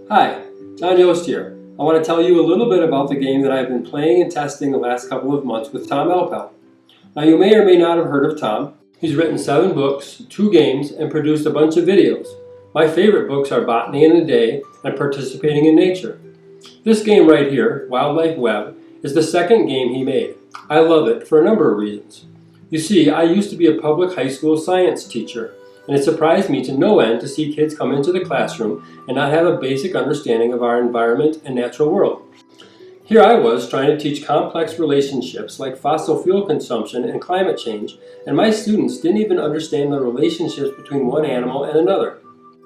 Hi, John Yost here. I want to tell you a little bit about the game that I've been playing and testing the last couple of months with Tom Alpel. Now you may or may not have heard of Tom. He's written 7 books, 2 games, and produced a bunch of videos. My favorite books are Botany in a Day and Participating in Nature. This game right here, Wildlife Web, is the second game he made. I love it for a number of reasons. You see, I used to be a public high school science teacher, and it surprised me to no end to see kids come into the classroom and not have a basic understanding of our environment and natural world. Here I was trying to teach complex relationships like fossil fuel consumption and climate change, and my students didn't even understand the relationships between one animal and another.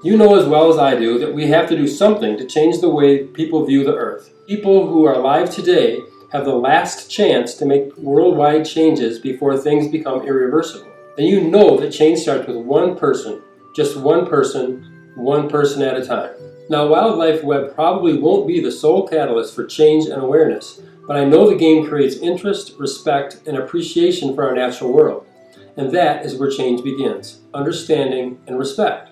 You know as well as I do that we have to do something to change the way people view the earth. People who are alive today have the last chance to make worldwide changes before things become irreversible. And you know that change starts with one person, just one person at a time. Now, Wildlife Web probably won't be the sole catalyst for change and awareness, but I know the game creates interest, respect, and appreciation for our natural world. And that is where change begins, understanding and respect.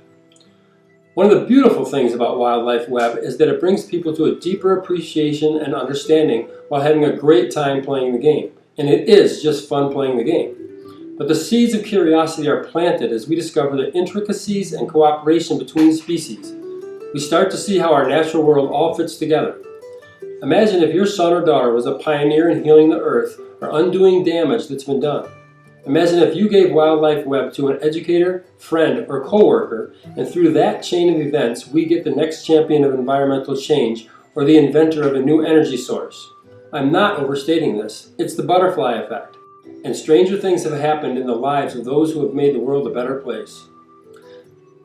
One of the beautiful things about Wildlife Web is that it brings people to a deeper appreciation and understanding while having a great time playing the game. And it is just fun playing the game. But the seeds of curiosity are planted as we discover the intricacies and cooperation between species. We start to see how our natural world all fits together. Imagine if your son or daughter was a pioneer in healing the earth or undoing damage that's been done. Imagine if you gave Wildlife Web to an educator, friend, or coworker, and through that chain of events, we get the next champion of environmental change or the inventor of a new energy source. I'm not overstating this. It's the butterfly effect. And stranger things have happened in the lives of those who have made the world a better place.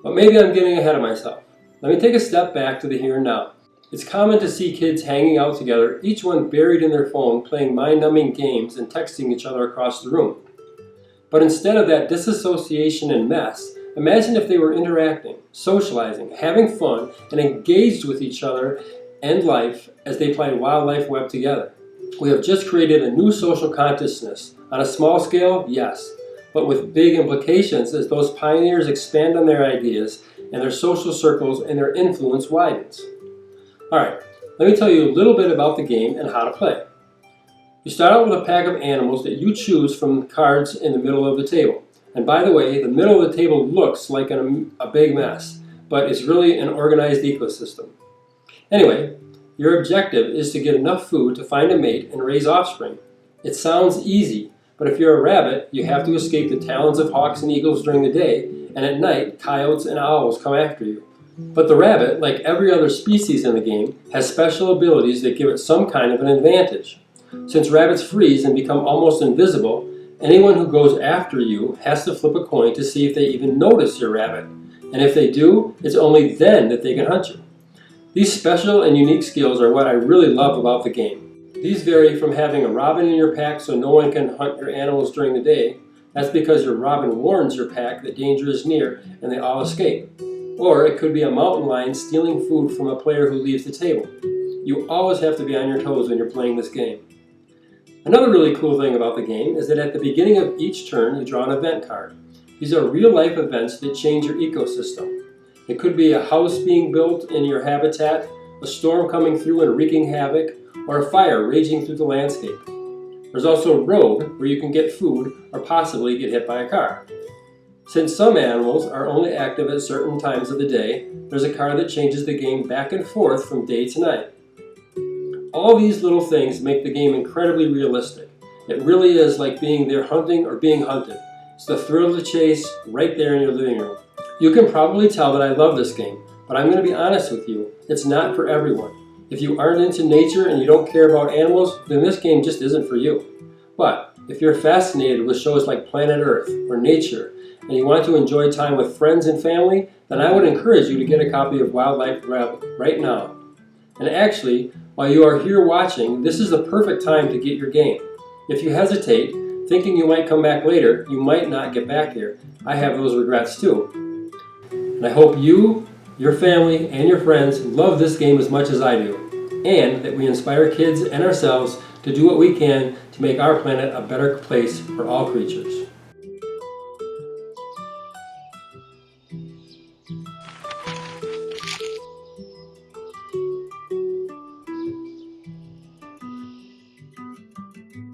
But maybe I'm getting ahead of myself. Let me take a step back to the here and now. It's common to see kids hanging out together, each one buried in their phone, playing mind-numbing games and texting each other across the room. But instead of that disassociation and mess, imagine if they were interacting, socializing, having fun, and engaged with each other and life as they played Wildlife Web together. We have just created a new social consciousness. On a small scale, yes, but with big implications as those pioneers expand on their ideas and their social circles and their influence widens. Alright, let me tell you a little bit about the game and how to play. You start out with a pack of animals that you choose from the cards in the middle of the table. And by the way, the middle of the table looks like a big mess, but it's really an organized ecosystem. Anyway, your objective is to get enough food to find a mate and raise offspring. It sounds easy, but if you're a rabbit, you have to escape the talons of hawks and eagles during the day, and at night, coyotes and owls come after you. But the rabbit, like every other species in the game, has special abilities that give it some kind of an advantage. Since rabbits freeze and become almost invisible, anyone who goes after you has to flip a coin to see if they even notice your rabbit. And if they do, it's only then that they can hunt you. These special and unique skills are what I really love about the game. These vary from having a robin in your pack so no one can hunt your animals during the day. That's because your robin warns your pack that danger is near and they all escape. Or it could be a mountain lion stealing food from a player who leaves the table. You always have to be on your toes when you're playing this game. Another really cool thing about the game is that at the beginning of each turn you draw an event card. These are real-life events that change your ecosystem. It could be a house being built in your habitat, a storm coming through and wreaking havoc, or a fire raging through the landscape. There's also a road where you can get food or possibly get hit by a car. Since some animals are only active at certain times of the day, there's a card that changes the game back and forth from day to night. All these little things make the game incredibly realistic. It really is like being there hunting or being hunted. It's the thrill of the chase right there in your living room. You can probably tell that I love this game, but I'm going to be honest with you, it's not for everyone. If you aren't into nature and you don't care about animals, then this game just isn't for you. But if you're fascinated with shows like Planet Earth or Nature, and you want to enjoy time with friends and family, then I would encourage you to get a copy of Wildlife Web right now. And actually, while you are here watching, this is the perfect time to get your game. If you hesitate, thinking you might come back later, you might not get back here. I have those regrets too. And I hope you, your family, and your friends love this game as much as I do, and that we inspire kids and ourselves to do what we can to make our planet a better place for all creatures.